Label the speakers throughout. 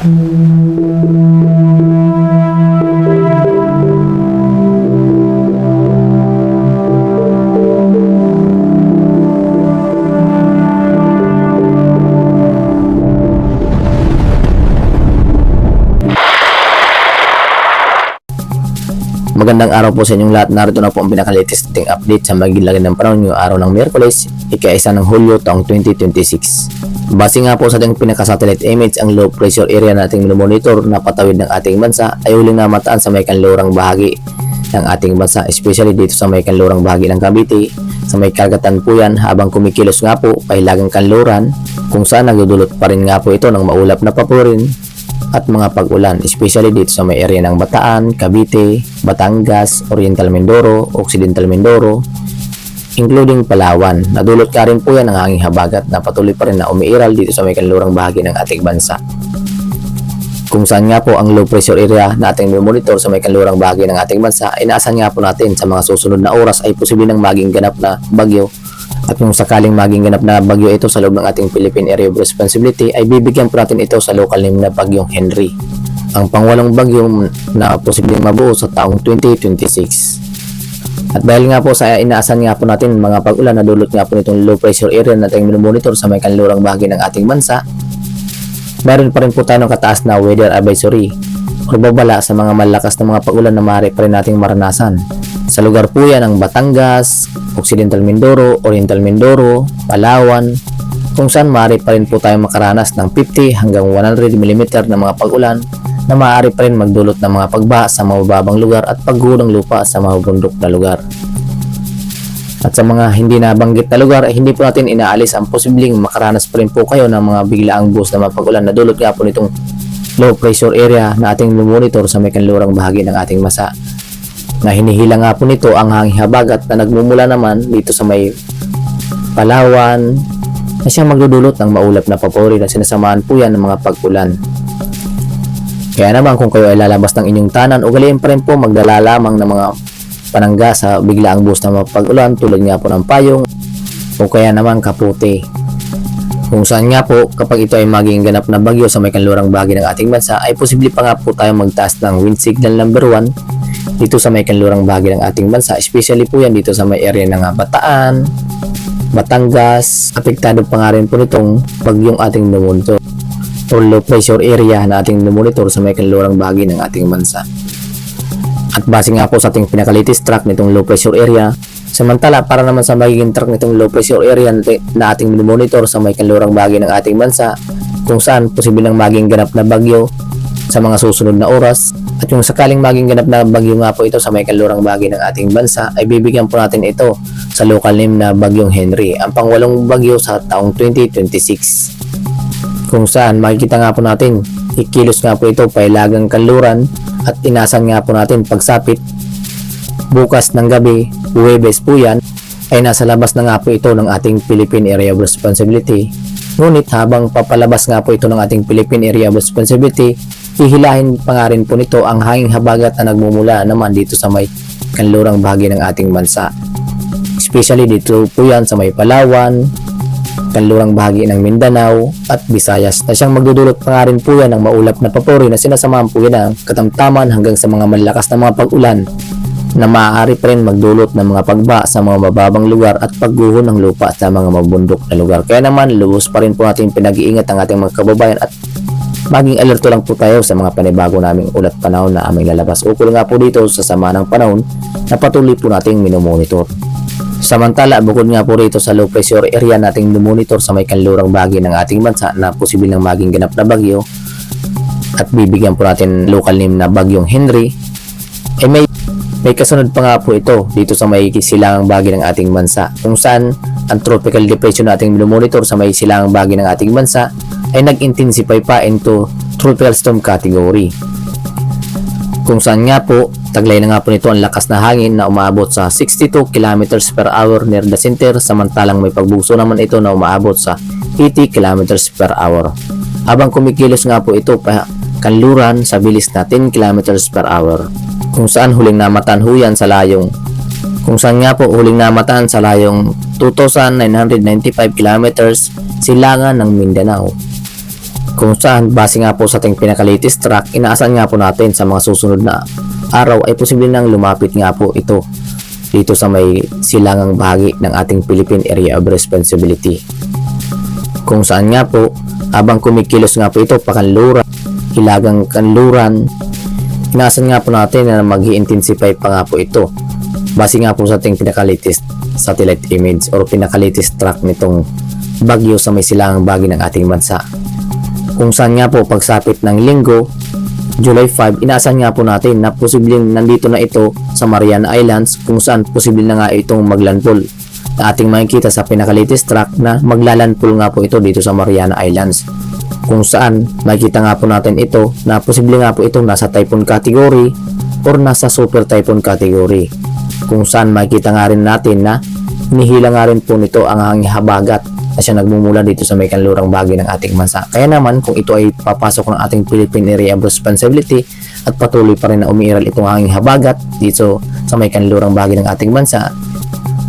Speaker 1: Magandang araw po sa inyong lahat. Narito na po ang pinaka-latest update sa magilagay ng panahon ngayong araw ng Miyerkules, ika-1 ng Hulyo taong 2026. Base nga po sa ating pinaka-satellite image, ang low pressure area na ating monitor na patawid ng ating bansa ay huling namataan sa may kanlurang bahagi ng ating bansa, especially dito sa may kanlurang bahagi ng Cavite. Sa may karagatan po yan, habang kumikilos nga po pahilagang kanluran, kung saan nagdudulot pa rin nga po ito ng maulap na papurin at mga pag-ulan, especially dito sa may area ng Bataan, Cavite, Batangas, Oriental Mindoro, Occidental Mindoro, including Palawan. Nadulot ka rin po yan ng hanging habagat na patuloy pa rin na umiiral dito sa may kanlurang bahagi ng ating bansa. Kung saan nga po ang low pressure area na ating monitor sa may kanlurang bahagi ng ating bansa, inaasahan nga po natin sa mga susunod na oras ay posibleng nang maging ganap na bagyo. At kung sakaling maging ganap na bagyo ito sa loob ng ating Philippine Area of Responsibility, ay bibigyan po natin ito sa local name na Bagyong Henry, ang pangwalong bagyo na posibleng mabuo sa taong 2026. At dahil nga po sa inaasahan nga po natin mga pag-ulan na dulot nga po nitong low pressure area na ating monitor sa may kanlurang bahagi ng ating bansa, meron pa rin po tayo ng kataas na weather advisory o babala sa mga malakas na mga pag-ulan na maaari pa rin nating maranasan. Sa lugar po yan ng Batangas, Occidental Mindoro, Oriental Mindoro, Palawan, kung saan maaari pa rin po tayo makaranas ng 50 hanggang 100 mm na mga pag-ulan na maaari pa rin magdulot ng mga pagbaha sa mababang lugar at pagguho ng lupa sa mga bundok na lugar. At sa mga hindi nabanggit na lugar ay hindi po natin inaalis ang posibleng makaranas pa rin po kayo ng mga biglaang buhos na mga pag-ulan na dulot nga po nitong low pressure area na ating monitor sa may kanlurang bahagi ng ating bansa. Na hinihila nga po nito ang hanging habagat na nagmumula naman dito sa may Palawan na siyang magdudulot ng maulap na papuri na sinasamahan po yan ng mga pag-ulan. Kaya naman kung kayo ay lalabas ng inyong tanan, ugaliin pa rin po magdala lamang ng mga panangga sa biglaang buhos na mga pag-ulan tulad nga po ng payong o kaya naman kapote. Kung saan nga po kapag ito ay maging ganap na bagyo sa may kanlurang bahagi ng ating bansa ay posible pa nga po tayo magtaas ng wind signal number 1 dito sa may kanlurang bahagi ng ating bansa, especially po yan dito sa may area ng Bataan, Batangas. Apektado pa nga rin po nitong bagyong ating monitor o low pressure area na ating monitor sa may kanlurang bahagi ng ating bansa. At base nga po sa ating pinaka-latest track nitong low pressure area, samantala para naman sa magiging track nitong low pressure area na ating monitor sa may kanlurang bahagi ng ating bansa, kung saan posible nang maging ganap na bagyo sa mga susunod na oras. At yung sakaling maging ganap na bagyo nga po ito sa may kanlurang bahagi ng ating bansa ay bibigyan po natin ito sa local name na Bagyong Henry, ang pangwalong bagyo sa taong 2026. Kung saan makikita nga po natin ikilos nga po ito pahilagang kanluran at inasan nga po natin pagsapit bukas ng gabi, Huwebes po yan, ay nasa labas na nga po ito ng ating Philippine Area of Responsibility. Ngunit habang papalabas nga po ito ng ating Philippine Area of Responsibility, hihilahin pa nga rin po nito ang hanging habagat na nagmumula naman dito sa may kanlurang bahagi ng ating bansa. Especially dito po yan sa may Palawan, kanlurang bahagi ng Mindanao at Visayas na siyang magdudulot pa nga rin po yan ng maulap na papuri na sinasamahan po yan ng katamtaman hanggang sa mga malakas na mga pag-ulan na maaari pa rin magdulot ng mga pagba sa mga mababang lugar at pagguho ng lupa sa mga mabundok na lugar. Kaya naman lubos pa rin po natin pinag-iingat ang ating mga kababayan at maging alerto lang po tayo sa mga panibago naming ulat panahon na aming lalabas ukol nga po dito sa sama ng panahon na patuloy po nating minomonitor. Samantala, bukod nga po rito sa low pressure area nating monitor sa may kanlurang bahagi ng ating bansa na posibleng nang maging ganap na bagyo at bibigyan po natin local name na Bagyong Henry, ay may kasunod pa nga po ito dito sa may silangang bahagi ng ating bansa, kung saan ang tropical depression nating monitor sa may silangang bahagi ng ating bansa ay nag-intensify pa into tropical storm category. Kung saan nga po, taglay na nga po nito ang lakas na hangin na umaabot sa 62 km per hour near the center, samantalang may pagbuso naman ito na umaabot sa 80 km per hour. Habang kumikilos nga po ito pa kanluran sa bilis na 10 km per hour. Kung saan huling namataan ho yan sa layong 2,995 kilometers silangan ng Mindanao. kung saan base nga po sa ating pinaka-latest track, inaasahan nga po natin sa mga susunod na araw ay posible nang lumapit nga po ito dito sa may silangang bahagi ng ating Philippine Area of Responsibility, kung saan nga po habang kumikilos nga po ito pakanluran, hilagang kanluran, inaasahan nga po natin na mag-i-intensify pa nga po ito base nga po sa ating pinaka-latest satellite image or pinaka-latest track nitong bagyo sa may silangang bahagi ng ating bansa, kung saan nga po pagsapit ng linggo July 5, inaasahan nga po natin na posibleng nandito na ito sa Mariana Islands, kung saan posible na nga itong maglandfall na ating makikita sa pinaka-latest track na maglalandfall nga po ito dito sa Mariana Islands, kung saan makikita nga po natin ito na posible nga po itong nasa typhoon category or nasa super typhoon category, kung saan makikita nga rin natin na hinihila nga rin po nito ang hanging habagat na siya nagmumula dito sa may kanlurang bahagi ng ating bansa. Kaya naman kung ito ay papasok ng ating Philippine Area of Responsibility at patuloy pa rin na umiiral itong hanging habagat dito sa may kanlurang bahagi ng ating bansa,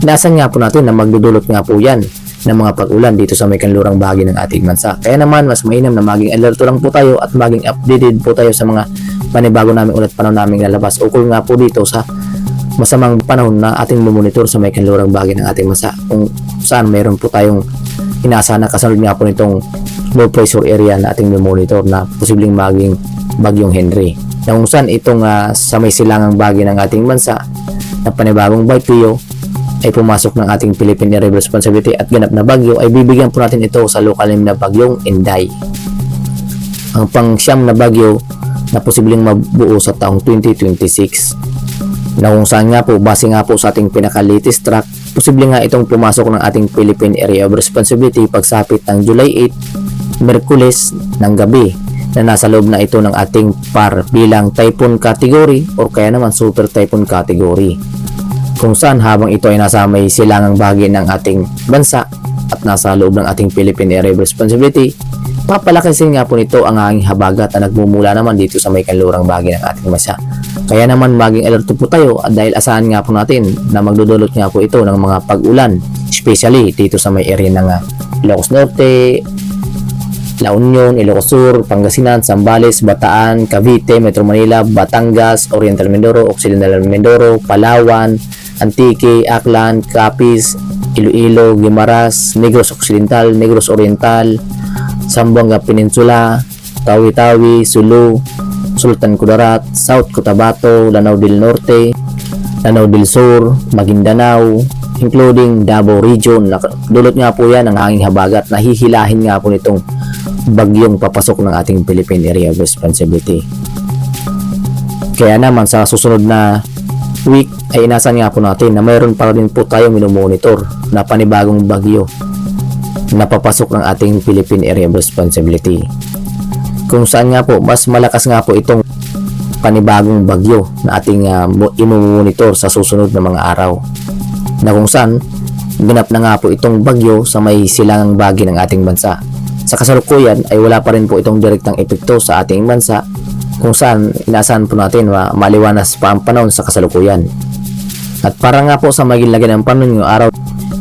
Speaker 1: inaasahan nga po natin na magdudulot nga po yan ng mga pag-ulan dito sa may kanlurang bahagi ng ating bansa. Kaya naman mas mainam na maging alerto lang po tayo at maging updated po tayo sa mga panibago namin ulat panahon namin lalabas ukol nga po dito sa masamang panahon na ating monitor sa may kanlurang bahagi ng ating bansa, kung saan mayroon po tayong inaasahan na kasunod nga po nitong low pressure area na ating monitor na posibleng maging bagyong Henry, na kung saan itong sa may silangang bahagi ng ating bansa na panibagong bagyo ay pumasok ng ating Philippine Area of Responsibility at ganap na bagyo ay bibigyan po natin ito sa local name na bagyong Inday, ang pang-siyam na bagyo na posibleng mabuo sa taong 2026, na kung saan nga po base nga po sa ating pinaka-latest track, posible nga itong pumasok ng ating Philippine Area of Responsibility pagsapit ng July 8, Merkules ng gabi, na nasa loob na ito ng ating PAR bilang typhoon category o kaya naman super typhoon category, kung saan habang ito ay nasa may silangang bahagi ng ating bansa at nasa loob ng ating Philippine Area of Responsibility, papalakasin nga po nito ang hanging habagat na nagmumula naman dito sa may kanlurang bahagi ng ating bansa. Kaya naman maging alerto po tayo at dahil asahan nga po natin na magdudulot nga po ito ng mga pag-ulan, especially dito sa may area ng Ilocos Norte, La Union, Ilocos Sur, Pangasinan, Zambales, Bataan, Cavite, Metro Manila, Batangas, Oriental Mindoro, Occidental Mindoro, Palawan, Antique, Aklan, Capiz, Iloilo, Guimaras, Negros Occidental, Negros Oriental, Zamboanga Peninsula, Tawi-Tawi, Sulu, Sultan Kudarat, South Cotabato, Lanao del Norte, Lanao del Sur, Maguindanao, including Davao Region. Dulot nga po yan ng hanging habagat na hihilahin nga po nitong bagyong papasok ng ating Philippine Area of Responsibility. Kaya naman sa susunod na week ay inasahan nga po natin na mayroon pa rin po tayong minomonitor na panibagong bagyo na papasok ng ating Philippine Area of Responsibility, kung saan nga po mas malakas nga po itong panibagong bagyo na ating imomonitor sa susunod na mga araw, na kung saan ganap na nga po itong bagyo sa may silangang bahagi ng ating bansa. Sa kasalukuyan ay wala pa rin po itong direktang epekto sa ating bansa, kung saan inaasahan po natin maliwanas pa ang panahon sa kasalukuyan. At para nga po sa maging lagay ng panahon ngayong araw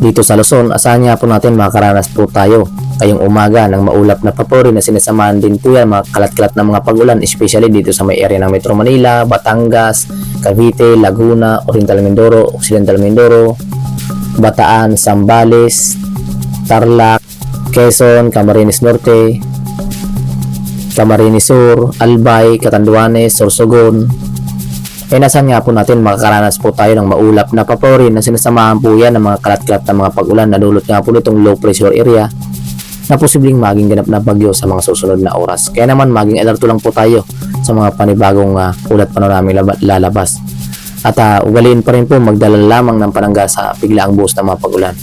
Speaker 1: dito sa Luzon, asahan nga po natin makakaranas po tayo ngayong umaga ng maulap na papuri na sinasamahan din po yan mga kalat-kalat na mga pag-ulan, especially dito sa may area ng Metro Manila, Batangas, Cavite, Laguna, Oriental Mindoro, Occidental Mindoro, Bataan, Zambales, Tarlac, Quezon, Camarines Norte, Camarines Sur, Albay, Catanduanes, Sorsogon. Ay nasan nga po natin makakaranas po tayo ng maulap na papuri na sinasamahan po yan ng mga kalat-kalat na mga pag-ulan na dulot nga po nitong low pressure area na posibleng maging ganap na bagyo sa mga susunod na oras. Kaya naman maging alerto lang po tayo sa mga panibagong ulat panoraming lalabas. At ugaliin pa rin po magdala lamang ng panangga sa biglaang buhos ng mga pag-ulan,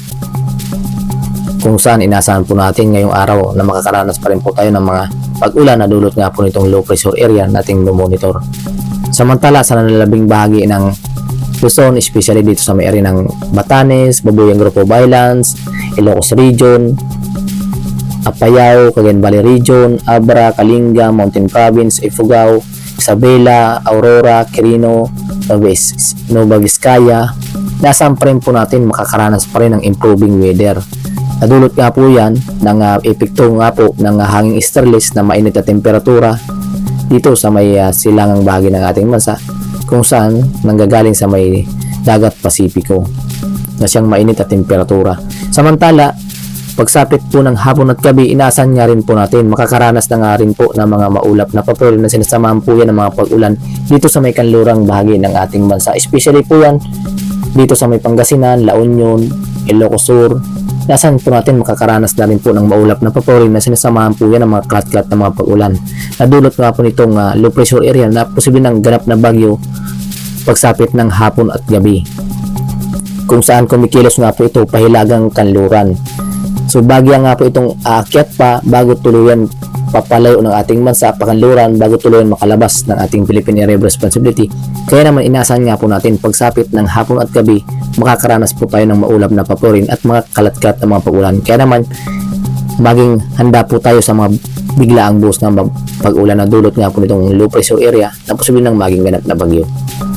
Speaker 1: kung saan inasahan po natin ngayong araw na makakaranas pa rin po tayo ng mga pag-ulan na dulot nga po nitong low pressure area nating monitor. Samantala sa nalalabing bahagi ng Luzon, especially dito sa may area ng Batanes, Babuyan Group of Islands, Ilocos Region, Apayao, Cagayan Valley Region, Abra, Kalinga, Mountain Province, Ifugao, Isabela, Aurora, Quirino, Nueva Vizcaya, nasaan pa rin po natin makakaranas pa rin ng improving weather Nadulot nga po yan ng epekto nga po ng hanging easterlies na mainit na temperatura dito sa may silangang bahagi ng ating bansa, kung saan nanggagaling sa may dagat Pasipiko na siyang mainit na temperatura. Samantala, pagsapit po ng hapon at gabi, inaasahan nga rin po natin makakaranas na nga rin po ng mga maulap na papel na sinasamahan po yan ng mga pag-ulan dito sa may kanlurang bahagi ng ating bansa. Especially po yan dito sa may Pangasinan, La Union, Ilocos Sur. Inaasahan po natin makakaranas na rin po ng maulap na papel na sinasamahan po yan ng mga klat-klat na mga pag-ulan. Nadulot nga po nitong low pressure area na posibleng ng ganap na bagyo pagsapit ng hapon at gabi, kung saan kumikilos nga po ito pahilagang kanluran. So bagya nga po itong aakyat pa bago tuluyan papalayo ng ating bansa pakanluran, bago tuluyan makalabas ng ating Philippine Area of Responsibility. Kaya naman inaasahan nga po natin pagsapit ng hapon at gabi makakaranas po tayo ng maulap na paporin at mga kalat-kalat na mga pag-ulan. Kaya naman maging handa po tayo sa mga biglaang buhos ng pag-ulan na dulot nga po nitong low pressure area na posibleng ng maging ganap na bagyo.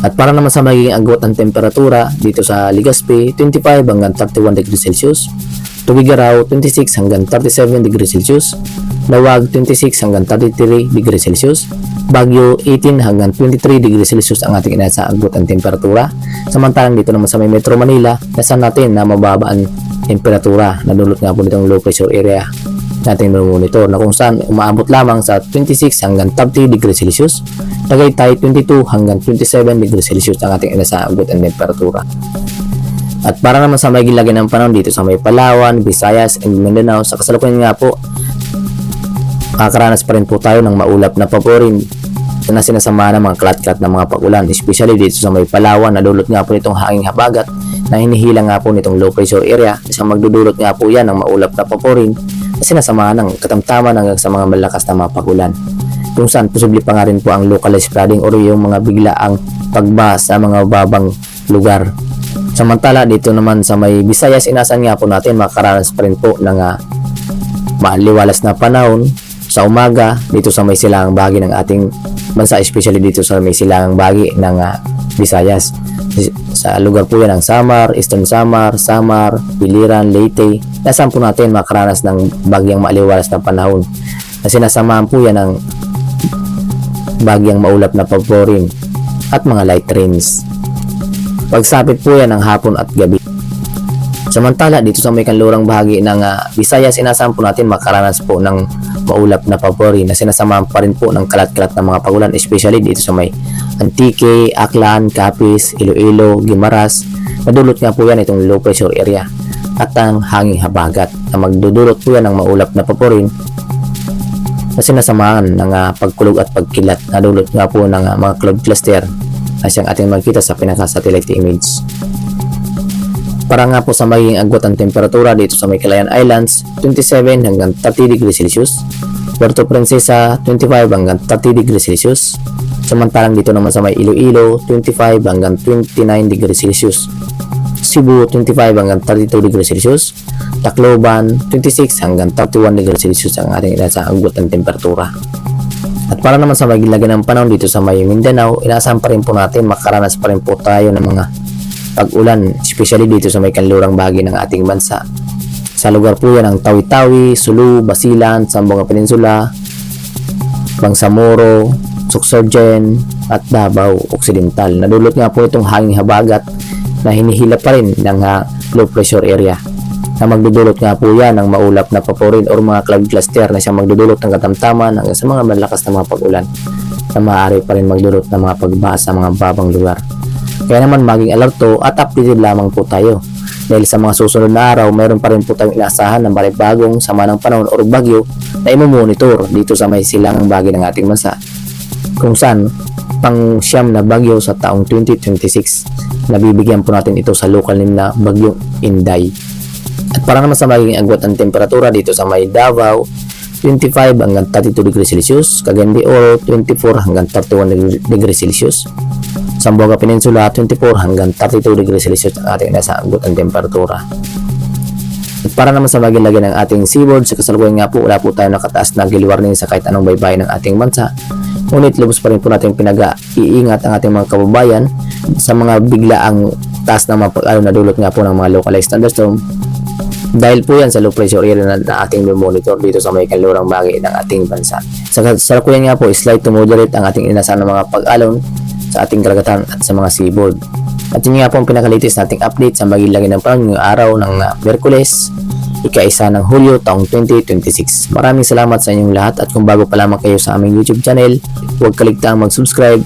Speaker 1: At para naman sa magiging agwat ng temperatura dito sa Legazpi, 25 hanggang 31 degrees Celsius, Tugigaraw 26 hanggang 37 degrees Celsius, Lawag 26 hanggang 33 degrees Celsius, Baguio 18 hanggang 23 degrees Celsius ang ating inaasahan agwat ng temperatura. Samantalang dito naman sa may Metro Manila, nasan natin na mababaan temperatura na dulot nga po nitong low pressure area natin monitor na kung saan umaabot lamang sa 26 hanggang 30 degrees Celsius, Tagaytay 22 hanggang 27 degrees Celsius ang ating inaasahan agwat ng temperatura. At para naman sa may gilagay ng panahon dito sa may Palawan, Visayas, and Mindanao, sa kasalukuyan nga po makakaranas pa rin po tayo ng maulap na paporin na sinasamahan ng mga klat-klat na mga pag-ulan, especially dito sa may Palawan na dulot nga po nitong hanging habagat na hinihila nga po nitong low pressure area. Isang magdudulot nga po yan ng maulap na paporin na sinasamahan ng katamtaman hanggang sa mga malakas na mga pag-ulan, kung saan posible pa nga rin po ang localized flooding o yung mga biglaang pagbaha sa mga babang lugar. Samantala dito naman sa may Visayas, inasan nga po natin makakaranas pa rin po ng maaliwalas na panahon sa umaga dito sa may silangang bahagi ng ating bansa, especially dito sa may silangang bahagi ng Visayas. Sa lugar po yan ng Samar, Eastern Samar, Biliran, Leyte, nasaan po natin makakaranas ng bagyang maaliwalas na panahon na sinasamahan po yan ng bagyang maulap na paporin at mga light rains. Pagsapit po yan ng hapon at gabi. Samantala dito sa may kanlurang bahagi ng Visayas, inasahan po natin makaranas po ng maulap na paporin na sinasamahan pa rin po ng kalat-kalat na mga pagulan, especially dito sa may Antique, Aklan, Capiz, Iloilo, Guimaras. Madulot nga po yan itong low pressure area at ang hanging habagat na magdudulot po yan ng maulap na paporin na sinasamahan ng pagkulog at pagkilat na dulot nga po ng mga cloud cluster na siyang ating makikita sa pinaka-satellite image. Para nga po sa magiging agwat ang temperatura dito sa may Calayan Islands, 27 hanggang 30 degrees Celsius, Puerto Princesa 25 hanggang 30 degrees Celsius, samantalang dito naman sa may Iloilo 25 hanggang 29 degrees Celsius, Cebu 25 hanggang 32 degrees Celsius, Tacloban 26 hanggang 31 degrees Celsius ang ating inaasahan agwat ng temperatura. At para naman sa magilagay ng panahon dito sa may Mindanao, inaasahan pa rin po natin makaranas pa rin po tayo ng mga pag-ulan, especially dito sa may kanlurang bahagi ng ating bansa. Sa lugar po yan ng Tawi-Tawi, Sulu, Basilan, Zamboanga Peninsula, Bangsamoro, Sorsogon at Davao Occidental. Nadulot nga po itong hanging habagat na hinihila pa rin ng low pressure area na magdudulot nga po yan ng maulap na paporin o mga cloud cluster na siyang magdudulot ng katamtaman hanggang sa mga malakas na mga pag-ulan na maaari pa rin magdulot ng mga pagbaha sa mga babang lugar. Kaya naman maging alerto at updated lamang po tayo dahil sa mga susunod na araw mayroon pa rin po tayong inaasahan ng bagong sama ng panahon o bagyo na imomonitor dito sa may silangang bahagi ng ating bansa, kung saan pang siyam na bagyo sa taong 2026 nabibigyan po natin ito sa local name na Bagyong Inday. At para naman sa magiging agwat ng temperatura dito sa may Davao, 25 hanggang 32 degrees Celsius, Cagayan de Oro 24 hanggang 31 degrees Celsius, Zamboanga Peninsula 24 hanggang 32 degrees Celsius ang ating nasa agwat ng temperatura. At para naman sa magilagay ng ating seaboard, sa kasalukuyan nga po wala po tayo nakataas na gale warning sa kahit anong baybayin ng ating bansa. Ngunit lubos pa rin po natin pinag-iingat ang ating mga kababayan sa mga biglaang taas na mga pag-alon na dulot nga po ng mga localized thunderstorm Dahil po yan sa low pressure area na ating monitor dito sa may kanlurang bahagi ng ating bansa. Sa kasalukuyan nga po, slight to moderate ang ating inasahan ng mga pag-alon sa ating karagatan at sa mga seaboard. At yun nga po ang pinakalitis nating update sa magilagay ng panahon ngayong araw ng Miyerkules, ika-1 ng Hulyo taong 2026. Maraming salamat sa inyong lahat at kung bago pa lamang kayo sa aming YouTube channel, huwag kaligtaang mag-subscribe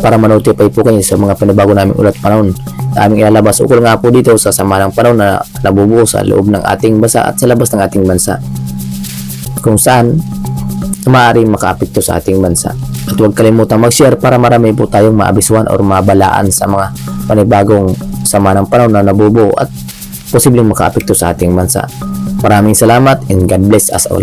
Speaker 1: para ma-notify po kayo sa mga pinabago naming ulat panahon na aming ilalabas ukol nga po dito sa sama ng panahon na nabubuo sa loob ng ating bansa at sa labas ng ating bansa, kung saan maaaring makaapekto sa ating bansa. At huwag kalimutang mag-share para marami po tayong maabisuhan o mabalaan sa mga panibagong sama ng panahon na nabubuo at posibleng makaapekto sa ating bansa. Maraming salamat and God bless us all.